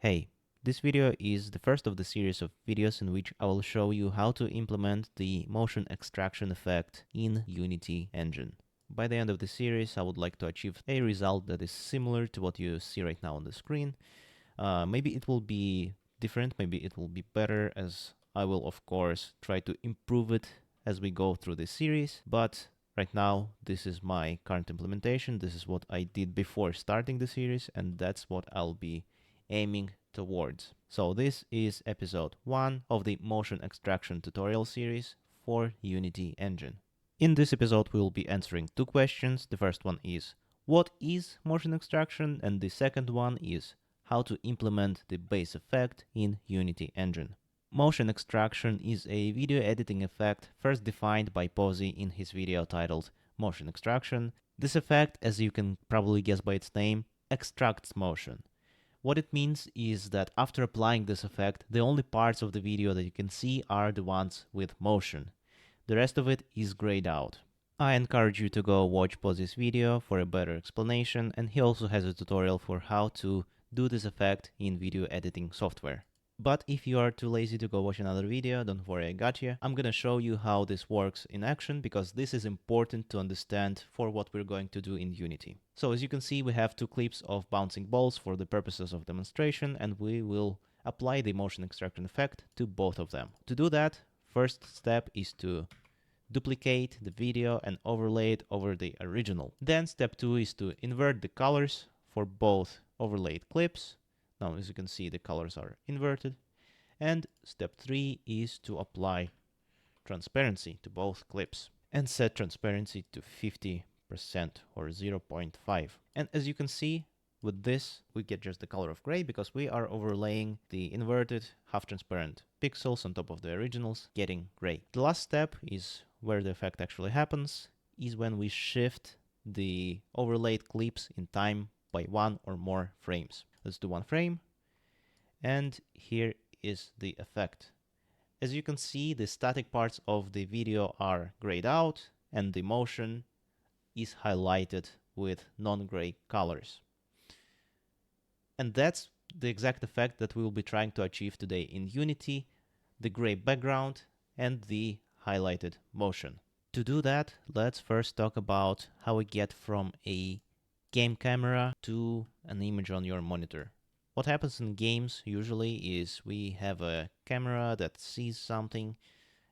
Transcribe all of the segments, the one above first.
Hey, this video is the first of the series of videos in which I will show you how to implement the motion extraction effect in Unity Engine. By the end of the series, I would like to achieve a result that is similar to what you see right now on the screen. Maybe it will be different, maybe it will be better, as I will of course try to improve it as we go through this series, but right now this is my current implementation. This is what I did before starting the series, and that's what I'll be aiming towards. So this is episode 1 of the motion extraction tutorial series for Unity Engine. In this episode we will be answering two questions. The first one is what is motion extraction, and the second one is how to implement the base effect in Unity Engine. Motion extraction is a video editing effect first defined by Posey in his video titled Motion Extraction. This effect, as you can probably guess by its name, extracts motion. What it means is that after applying this effect, the only parts of the video that you can see are the ones with motion. The rest of it is grayed out. I encourage you to go watch Posey's video for a better explanation, and he also has a tutorial for how to do this effect in video editing software. But if you are too lazy to go watch another video, don't worry, I got you. I'm gonna show you how this works in action, because this is important to understand for what we're going to do in Unity. So as you can see, we have two clips of bouncing balls for the purposes of demonstration, and we will apply the motion extraction effect to both of them. To do that, first step is to duplicate the video and overlay it over the original. Then step 2 is to invert the colors for both overlaid clips. Now, as you can see, the colors are inverted. And step 3 is to apply transparency to both clips and set transparency to 50% or 0.5. And as you can see, with this, we get just the color of gray because we are overlaying the inverted half-transparent pixels on top of the originals, getting gray. The last step is where the effect actually happens, is when we shift the overlaid clips in time by one or more frames. Let's do one frame, and here is the effect. As you can see, the static parts of the video are grayed out, and the motion is highlighted with non-gray colors. And that's the exact effect that we will be trying to achieve today in Unity, the gray background and the highlighted motion. To do that, let's first talk about how we get from a game camera to an image on your monitor. What happens in games usually is we have a camera that sees something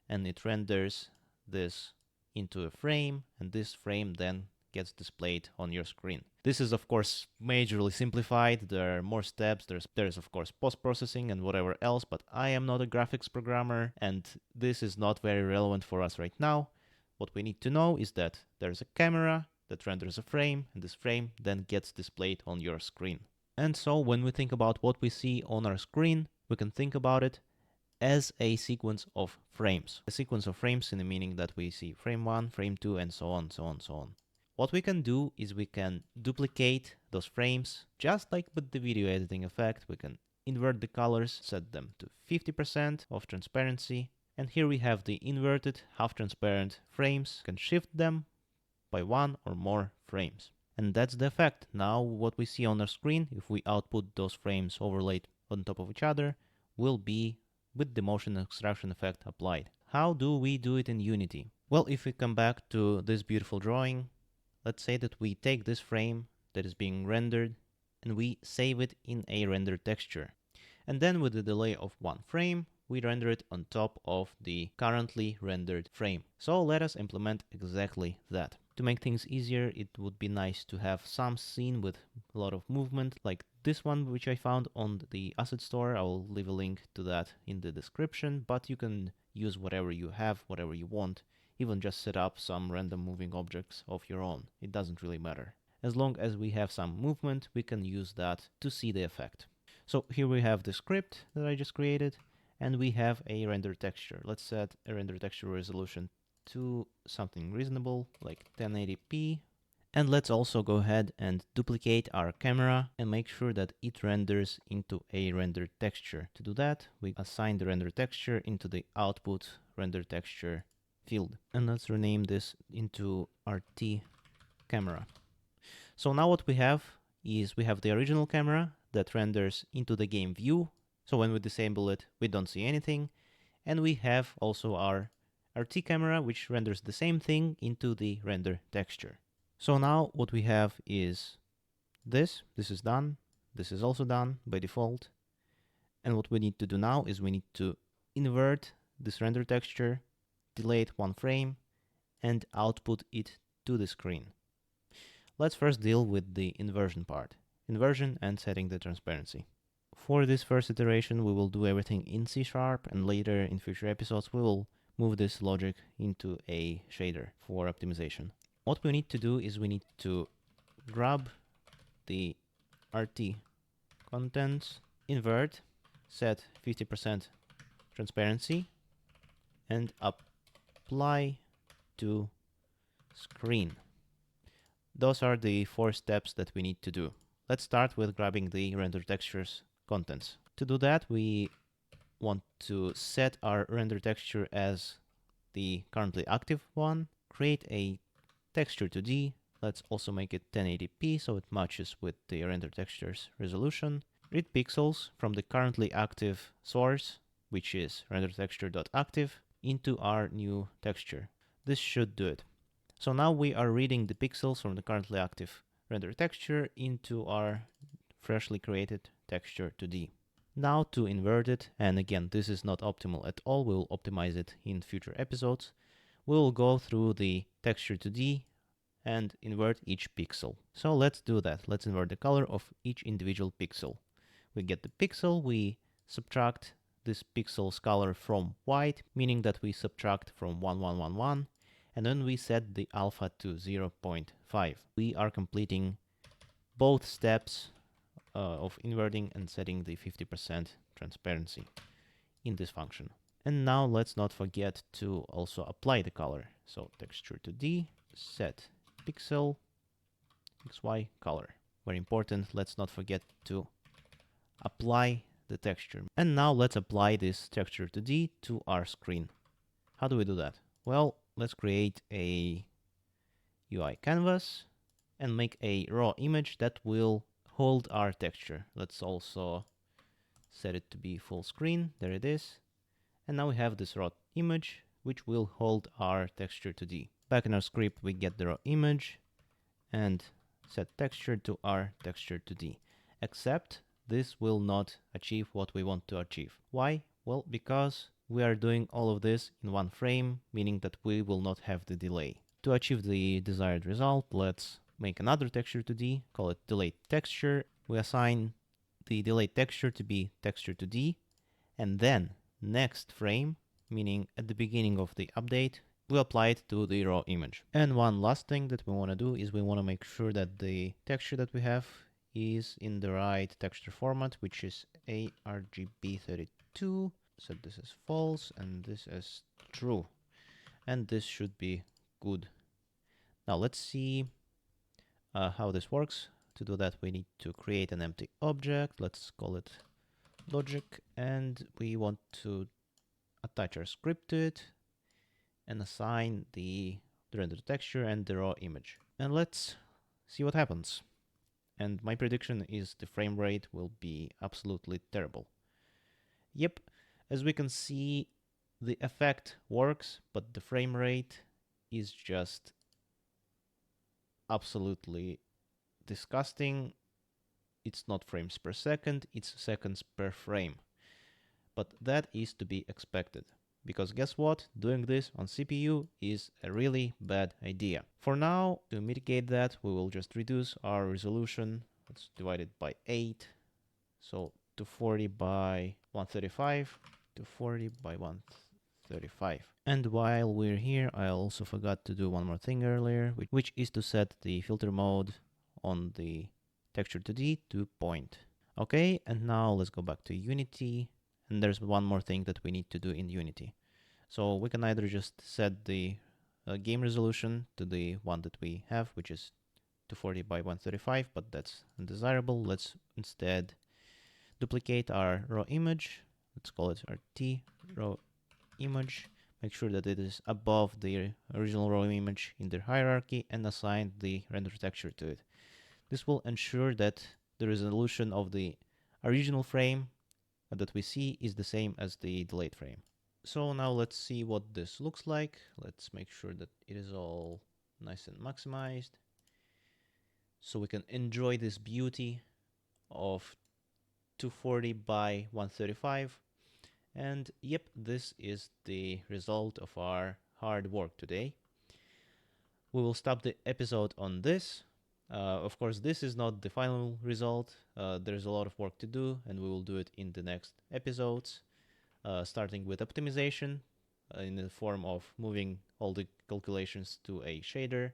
and it renders this into a frame, and this frame then gets displayed on your screen. This is of course majorly simplified. There are more steps. There's of course post-processing and whatever else, but I am not a graphics programmer and this is not very relevant for us right now. What we need to know is that there's a camera that renders a frame, and this frame then gets displayed on your screen. And so when we think about what we see on our screen, we can think about it as a sequence of frames. A sequence of frames in the meaning that we see frame 1, frame 2, and so on, so on, so on. What we can do is we can duplicate those frames, just like with the video editing effect. We can invert the colors, set them to 50% of transparency, and here we have the inverted half-transparent frames. We can shift them by one or more frames. And that's the effect. Now what we see on our screen, if we output those frames overlaid on top of each other, will be with the motion extraction effect applied. How do we do it in Unity? Well, if we come back to this beautiful drawing, let's say that we take this frame that is being rendered and we save it in a render texture. And then with a delay of one frame, we render it on top of the currently rendered frame. So let us implement exactly that. To make things easier, it would be nice to have some scene with a lot of movement, like this one which I found on the asset store. I will leave a link to that in the description, but you can use whatever you have, whatever you want, even just set up some random moving objects of your own. It doesn't really matter. As long as we have some movement, we can use that to see the effect. So here we have the script that I just created, and we have a render texture. Let's set a render texture resolution to something reasonable, like 1080p. And let's also go ahead and duplicate our camera and make sure that it renders into a render texture. To do that, we assign the render texture into the output render texture field. And let's rename this into RT camera. So now what we have is we have the original camera that renders into the game view. So when we disable it, we don't see anything. And we have also our RT camera, which renders the same thing into the render texture. So now what we have is this. This is done. This is also done by default. And what we need to do now is we need to invert this render texture, delay it one frame, and output it to the screen. Let's first deal with the inversion part. Inversion and setting the transparency. For this first iteration, we will do everything in C#, and later in future episodes, we will move this logic into a shader for optimization. What we need to do is we need to grab the RT contents, invert, set 50% transparency, and apply to screen. Those are the 4 steps that we need to do. Let's start with grabbing the render textures contents. To do that, we want to set our render texture as the currently active one, create a texture 2D. Let's also make it 1080p so it matches with the render texture's resolution. Read pixels from the currently active source, which is renderTexture.active, into our new texture. This should do it. So now we are reading the pixels from the currently active render texture into our freshly created texture 2D. Now to invert it, and again, this is not optimal at all, we'll optimize it in future episodes. We'll go through the texture 2D and invert each pixel. So let's do that. Let's invert the color of each individual pixel. We get the pixel, we subtract this pixel's color from white, meaning that we subtract from 1111, and then we set the alpha to 0.5. We are completing both steps of inverting and setting the 50% transparency in this function. And now let's not forget to also apply the color. So texture 2D, set pixel, XY color. Very important, let's not forget to apply the texture. And now let's apply this texture 2D to our screen. How do we do that? Well, let's create a UI canvas and make a raw image that will hold our texture. Let's also set it to be full screen. There it is. And now we have this raw image which will hold our texture 2D. Back in our script, we get the raw image and set texture to our texture 2D. Except this will not achieve what we want to achieve. Why? Well, because we are doing all of this in one frame, meaning that we will not have the delay. To achieve the desired result, let's make another texture 2D, call it delayed texture. We assign the delayed texture to be texture 2D, and then next frame, meaning at the beginning of the update, we apply it to the raw image. And one last thing that we want to do is we want to make sure that the texture that we have is in the right texture format, which is ARGB32. Set this as false and this as true. And this should be good. Now let's see how this works. To do that, we need to create an empty object. Let's call it logic, and we want to attach our script to it and assign the render texture and the raw image. And let's see what happens. And my prediction is the frame rate will be absolutely terrible. Yep, as we can see, the effect works, but the frame rate is just absolutely disgusting. It's not frames per second, it's seconds per frame. But that is to be expected. Because guess what? Doing this on CPU is a really bad idea. For now, to mitigate that, we will just reduce our resolution. Let's divide it by 8. So 240 by 135, 240 by 135. And while we're here, I also forgot to do one more thing earlier, which is to set the filter mode on the texture 2D to point. Okay, and now let's go back to Unity. And there's one more thing that we need to do in Unity. So we can either just set the game resolution to the one that we have, which is 240 by 135, but that's undesirable. Let's instead duplicate our raw image. Let's call it RT raw image. Make sure that it is above the original raw image in the hierarchy and assign the render texture to it. This will ensure that the resolution of the original frame that we see is the same as the delayed frame. So now let's see what this looks like. Let's make sure that it is all nice and maximized, so we can enjoy this beauty of 240 by 135. And yep, this is the result of our hard work today. We will stop the episode on this. Of course, this is not the final result. There's a lot of work to do, and we will do it in the next episodes, starting with optimization in the form of moving all the calculations to a shader.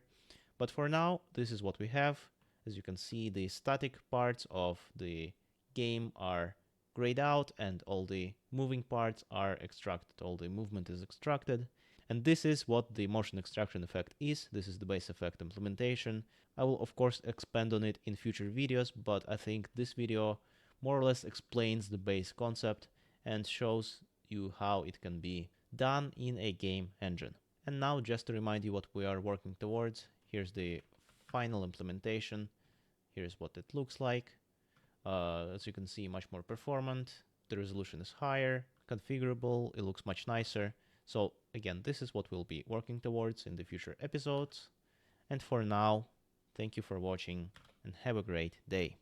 But for now, this is what we have. As you can see, the static parts of the game are grayed out and all the moving parts are extracted. All the movement is extracted. And this is what the motion extraction effect is. This is the base effect implementation. I will of course expand on it in future videos, but I think this video more or less explains the base concept and shows you how it can be done in a game engine. And now, just to remind you what we are working towards, here's the final implementation. Here's what it looks like. As you can see, much more performant. The resolution is higher, configurable, it looks much nicer. So again, this is what we'll be working towards in the future episodes. And for now, thank you for watching and have a great day.